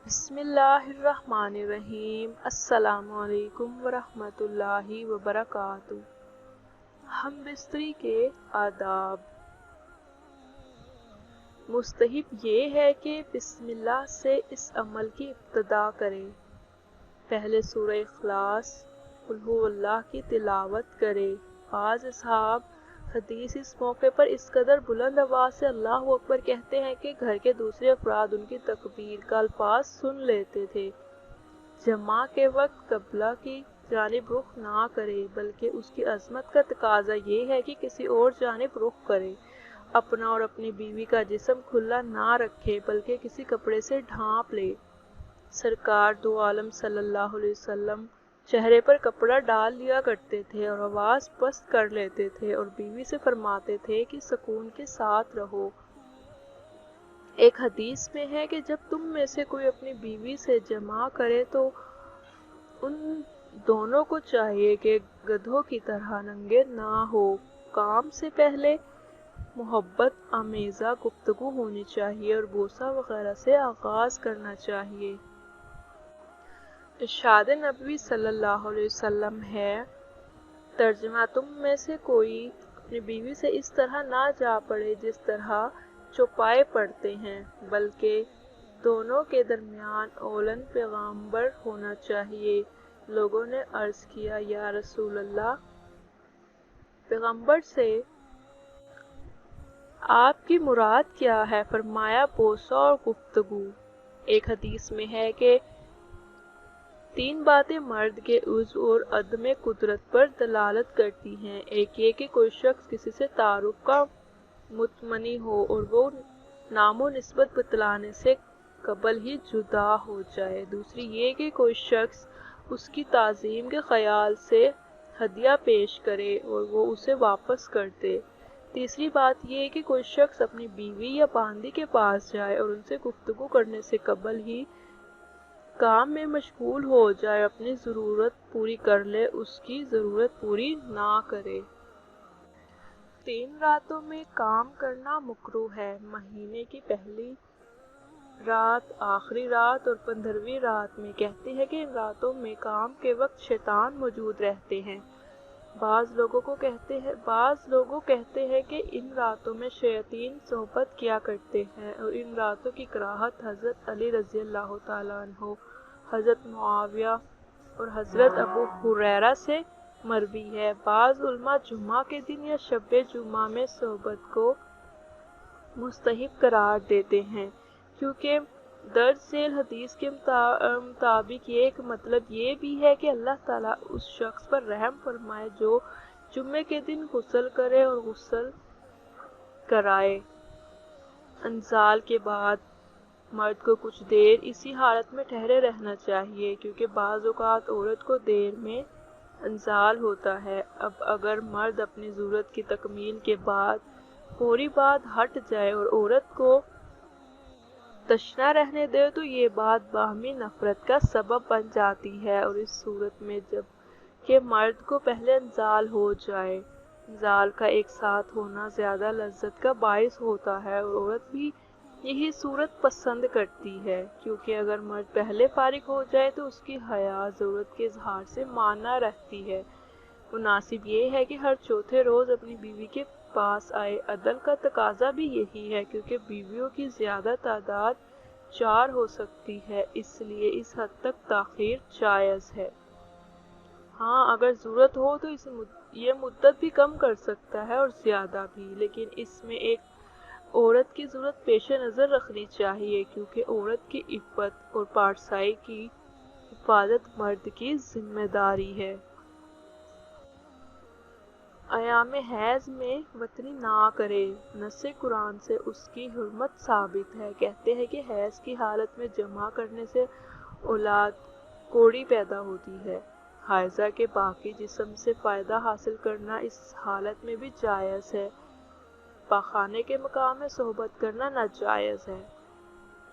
بسم اللہ الرحمن الرحیم۔ السلام علیکم ورحمۃ اللہ وبرکاتہ۔ ہم بستری کے آداب۔ مستحب یہ ہے کہ بسم اللہ سے اس عمل کی ابتدا کریں۔ پہلے سورہ اخلاص قل ھو اللہ کی تلاوت کرے۔ بعض اصحاب حدیث اس موقع پر اس قدر بلند آواز سے اللہ اکبر کہتے ہیں کہ گھر کے دوسرے افراد ان کی تکبیر کا الفاظ سن لیتے تھے۔ جماع کے وقت قبلہ کی جانب رخ نہ کرے بلکہ اس کی عظمت کا تقاضا یہ ہے کہ کسی اور جانب رخ کرے۔ اپنا اور اپنی بیوی کا جسم کھلا نہ رکھے بلکہ کسی کپڑے سے ڈھانپ لے۔ سرکار دو عالم صلی اللہ علیہ وسلم چہرے پر کپڑا ڈال لیا کرتے تھے اور آواز پست کر لیتے تھے اور بیوی سے فرماتے تھے کہ سکون کے ساتھ رہو۔ ایک حدیث میں ہے کہ جب تم میں سے کوئی اپنی بیوی سے جماع کرے تو ان دونوں کو چاہیے کہ گدھوں کی طرح ننگے نہ ہو۔ کام سے پہلے محبت آمیزہ گفتگو ہونی چاہیے اور بوسہ وغیرہ سے آغاز کرنا چاہیے۔ ارشاد نبوی صلی اللہ علیہ وسلم ہے، ترجمہ تم میں سے کوئی اپنی بیوی سے اس طرح نہ جا پڑے جس طرح چوپائے پڑتے ہیں، بلکہ دونوں کے درمیان اولن پیغامبر ہونا چاہیے۔ لوگوں نے عرض کیا، یا رسول اللہ، پیغمبر سے آپ کی مراد کیا ہے؟ فرمایا بوسہ اور گفتگو۔ ایک حدیث میں ہے کہ تین باتیں مرد کے عضو اور عدم قدرت پر دلالت کرتی ہیں۔ ایک یہ کہ کوئی شخص کسی سے تعارف کا متمنی ہو اور وہ نام و نسبت بتلانے سے قبل ہی جدا ہو جائے۔ دوسری یہ کہ کوئی شخص اس کی تعظیم کے خیال سے ہدیہ پیش کرے اور وہ اسے واپس کر دے۔ تیسری بات یہ کہ کوئی شخص اپنی بیوی یا باندی کے پاس جائے اور ان سے گفتگو کرنے سے قبل ہی کام میں مشغول ہو جائے، اپنی ضرورت پوری کر لے، اس کی ضرورت پوری نہ کرے۔ 3 راتوں میں کام کرنا مکروہ ہے۔ مہینے کی پہلی رات، آخری رات اور 15ویں رات میں۔ کہتے ہیں کہ ان راتوں میں کام کے وقت شیطان موجود رہتے ہیں۔ بعض لوگوں کہتے ہیں کہ ان راتوں میں شیاطین صحبت کیا کرتے ہیں اور ان راتوں کی کراہت حضرت علی رضی اللہ تعالیٰ عنہ، حضرت معاویہ اور حضرت ابو ہریرہ سے مروی ہے۔ بعض علماء جمعہ کے دن یا شب جمعہ میں صحبت کو مستحب قرار دیتے ہیں، کیونکہ درج ذیل حدیث کے مطابق ایک مطلب یہ بھی ہے کہ اللہ تعالیٰ اس شخص پر رحم فرمائے جو جمعے کے دن غسل کرے اور غسل کرائے۔ انزال کے بعد مرد کو کچھ دیر اسی حالت میں ٹھہرے رہنا چاہیے، کیونکہ بعض اوقات عورت کو دیر میں انزال ہوتا ہے۔ اب اگر مرد اپنی ضرورت کی تکمیل کے بعد فوری بعد ہٹ جائے اور عورت کو تشنہ رہنے دے تو یہ بات باہمی نفرت کا سبب بن جاتی ہے، اور اس صورت میں جب کہ مرد کو پہلے انزال ہو جائے، انزال کا ایک ساتھ ہونا زیادہ لذت کا باعث ہوتا ہے اور عورت بھی یہی صورت پسند کرتی ہے، کیونکہ اگر مرد پہلے فارغ ہو جائے تو اس کی حیا ضرورت کے اظہار سے مانع رہتی ہے۔ مناسب یہ ہے کہ ہر چوتھے روز اپنی بیوی کے پاس آئے۔ عدل کا تقاضا بھی یہی ہے، کیونکہ بیویوں کی زیادہ تعداد 4 ہو سکتی ہے، اس لیے اس حد تک تاخیر جائز ہے۔ ہاں، اگر ضرورت ہو تو یہ مدت بھی کم کر سکتا ہے اور زیادہ بھی، لیکن اس میں ایک عورت کی ضرورت پیش نظر رکھنی چاہیے، کیونکہ عورت کی عفت اور پارسائی کی حفاظت مرد کی ذمہ داری ہے۔ ایام حیض میں وطنی نہ کرے۔ نص قرآن سے اس کی حرمت ثابت ہے۔ کہتے ہیں کہ حیض کی حالت میں جماع کرنے سے اولاد کوڑی پیدا ہوتی ہے۔ حائضہ کے باقی جسم سے فائدہ حاصل کرنا اس حالت میں بھی جائز ہے۔ پاخانے کے مقام میں صحبت کرنا ناجائز ہے۔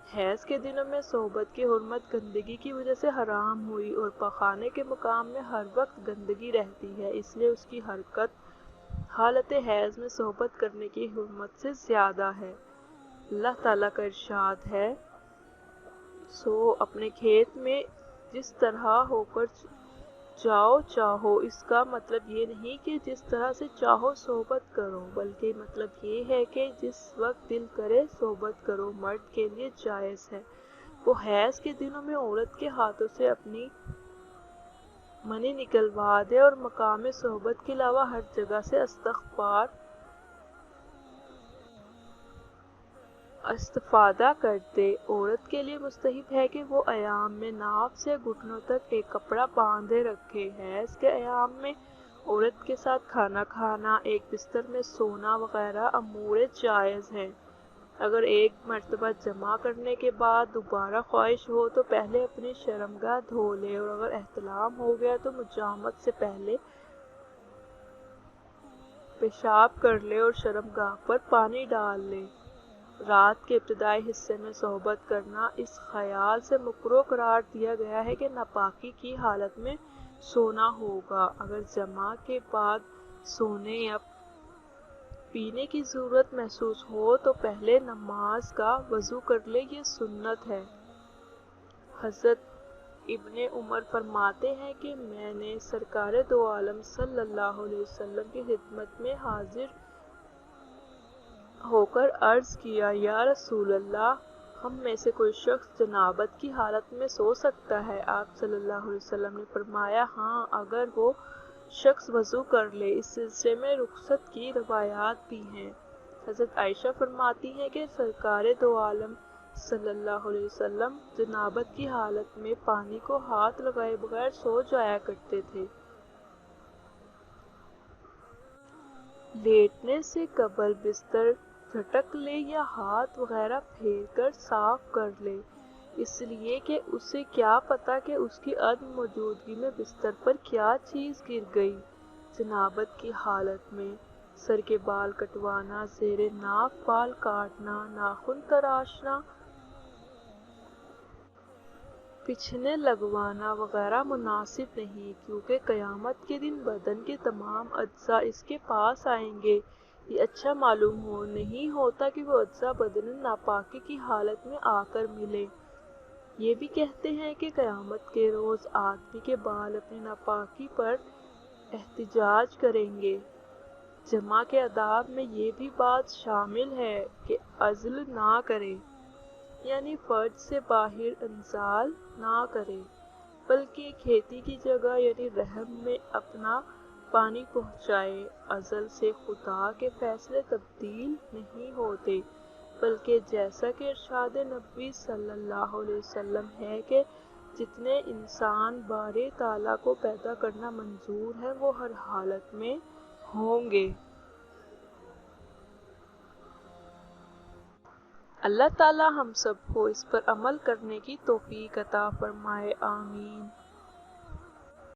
حیض کے دنوں میں صحبت کی حرمت گندگی کی وجہ سے حرام ہوئی اور پاخانے کے مقام میں ہر وقت گندگی رہتی ہے، اس لیے اس کی حرکت حالت حیض میں صحبت کرنے کی حرمت سے زیادہ ہے۔ اللہ تعالیٰ کا ارشاد ہے، سو اپنے کھیت میں جس طرح ہو کر جاؤ چاہو، اس کا مطلب یہ نہیں کہ جس طرح سے چاہو صحبت کرو، بلکہ مطلب یہ ہے کہ جس وقت دل کرے صحبت کرو۔ مرد کے لیے جائز ہے وہ حیض کے دنوں میں عورت کے ہاتھوں سے اپنی منی نکلوا دے اور مقام صحبت کے علاوہ ہر جگہ سے استفادہ کرتے۔ عورت کے لیے مستحب ہے کہ وہ ایام میں ناف سے گھٹنوں تک ایک کپڑا باندھے رکھے۔ حیض کے ایام میں عورت کے ساتھ کھانا کھانا، ایک بستر میں سونا وغیرہ امور جائز ہیں۔ اگر ایک مرتبہ جماع کرنے کے بعد دوبارہ خواہش ہو تو پہلے اپنی شرمگاہ دھو لے، اور اگر احتلام ہو گیا تو مجامعت سے پہلے پیشاب کر لے اور شرمگاہ پر پانی ڈال لے۔ رات کے ابتدائی حصے میں صحبت کرنا اس خیال سے مکروہ قرار دیا گیا ہے کہ ناپاکی کی حالت میں سونا ہوگا۔ اگر جماع کے بعد سونے یا پینے کی ضرورت محسوس ہو تو پہلے نماز کا وضو کر لے، یہ سنت ہے۔ حضرت ابن عمر فرماتے ہیں کہ میں نے سرکار دو عالم صلی اللہ علیہ وسلم کی خدمت میں حاضر ہو کر عرض کیا، یا رسول اللہ، ہم میں سے کوئی شخص جنابت کی حالت میں سو سکتا ہے؟ آپ صلی اللہ علیہ وسلم نے فرمایا، ہاں، اگر وہ شخص وضو کر لے۔ اس سلسلے میں رخصت کی روایات بھی ہیں۔ حضرت عائشہ فرماتی ہیں کہ سرکار دو عالم صلی اللہ علیہ وسلم جنابت کی حالت میں پانی کو ہاتھ لگائے بغیر سو جایا کرتے تھے۔ لیٹنے سے قبل بستر جھٹک لے یا ہاتھ وغیرہ پھیر کر صاف کر لے، اس لیے کہ اسے کیا پتہ کہ اس کی عدم موجودگی میں بستر پر کیا چیز گر گئی۔ جنابت کی حالت میں سر کے بال کٹوانا، زیر ناف بال کاٹنا، ناخن تراشنا، پچھنے لگوانا وغیرہ مناسب نہیں، کیونکہ قیامت کے دن بدن کے تمام اعضاء اس کے پاس آئیں گے۔ یہ اچھا معلوم نہیں ہوتا کہ وہ اعضاء بدن ناپاکی کی حالت میں آ کر ملیں۔ یہ بھی کہتے ہیں کہ قیامت کے روز آدمی کے بال اپنی ناپاکی پر احتجاج کریں گے۔ جماع کے آداب میں یہ بھی بات شامل ہے کہ عزل نہ کرے، یعنی فرج سے باہر انزال نہ کرے، بلکہ کھیتی کی جگہ یعنی رحم میں اپنا پانی پہنچائے۔ عزل سے خدا کے فیصلے تبدیل نہیں ہوتے، بلکہ جیسا کہ ارشاد نبی صلی اللہ علیہ وسلم ہے کہ جتنے انسان باری تعالیٰ کو پیدا کرنا منظور ہے وہ ہر حالت میں ہوں گے۔ اللہ تعالیٰ ہم سب کو اس پر عمل کرنے کی توفیق عطا فرمائے، آمین۔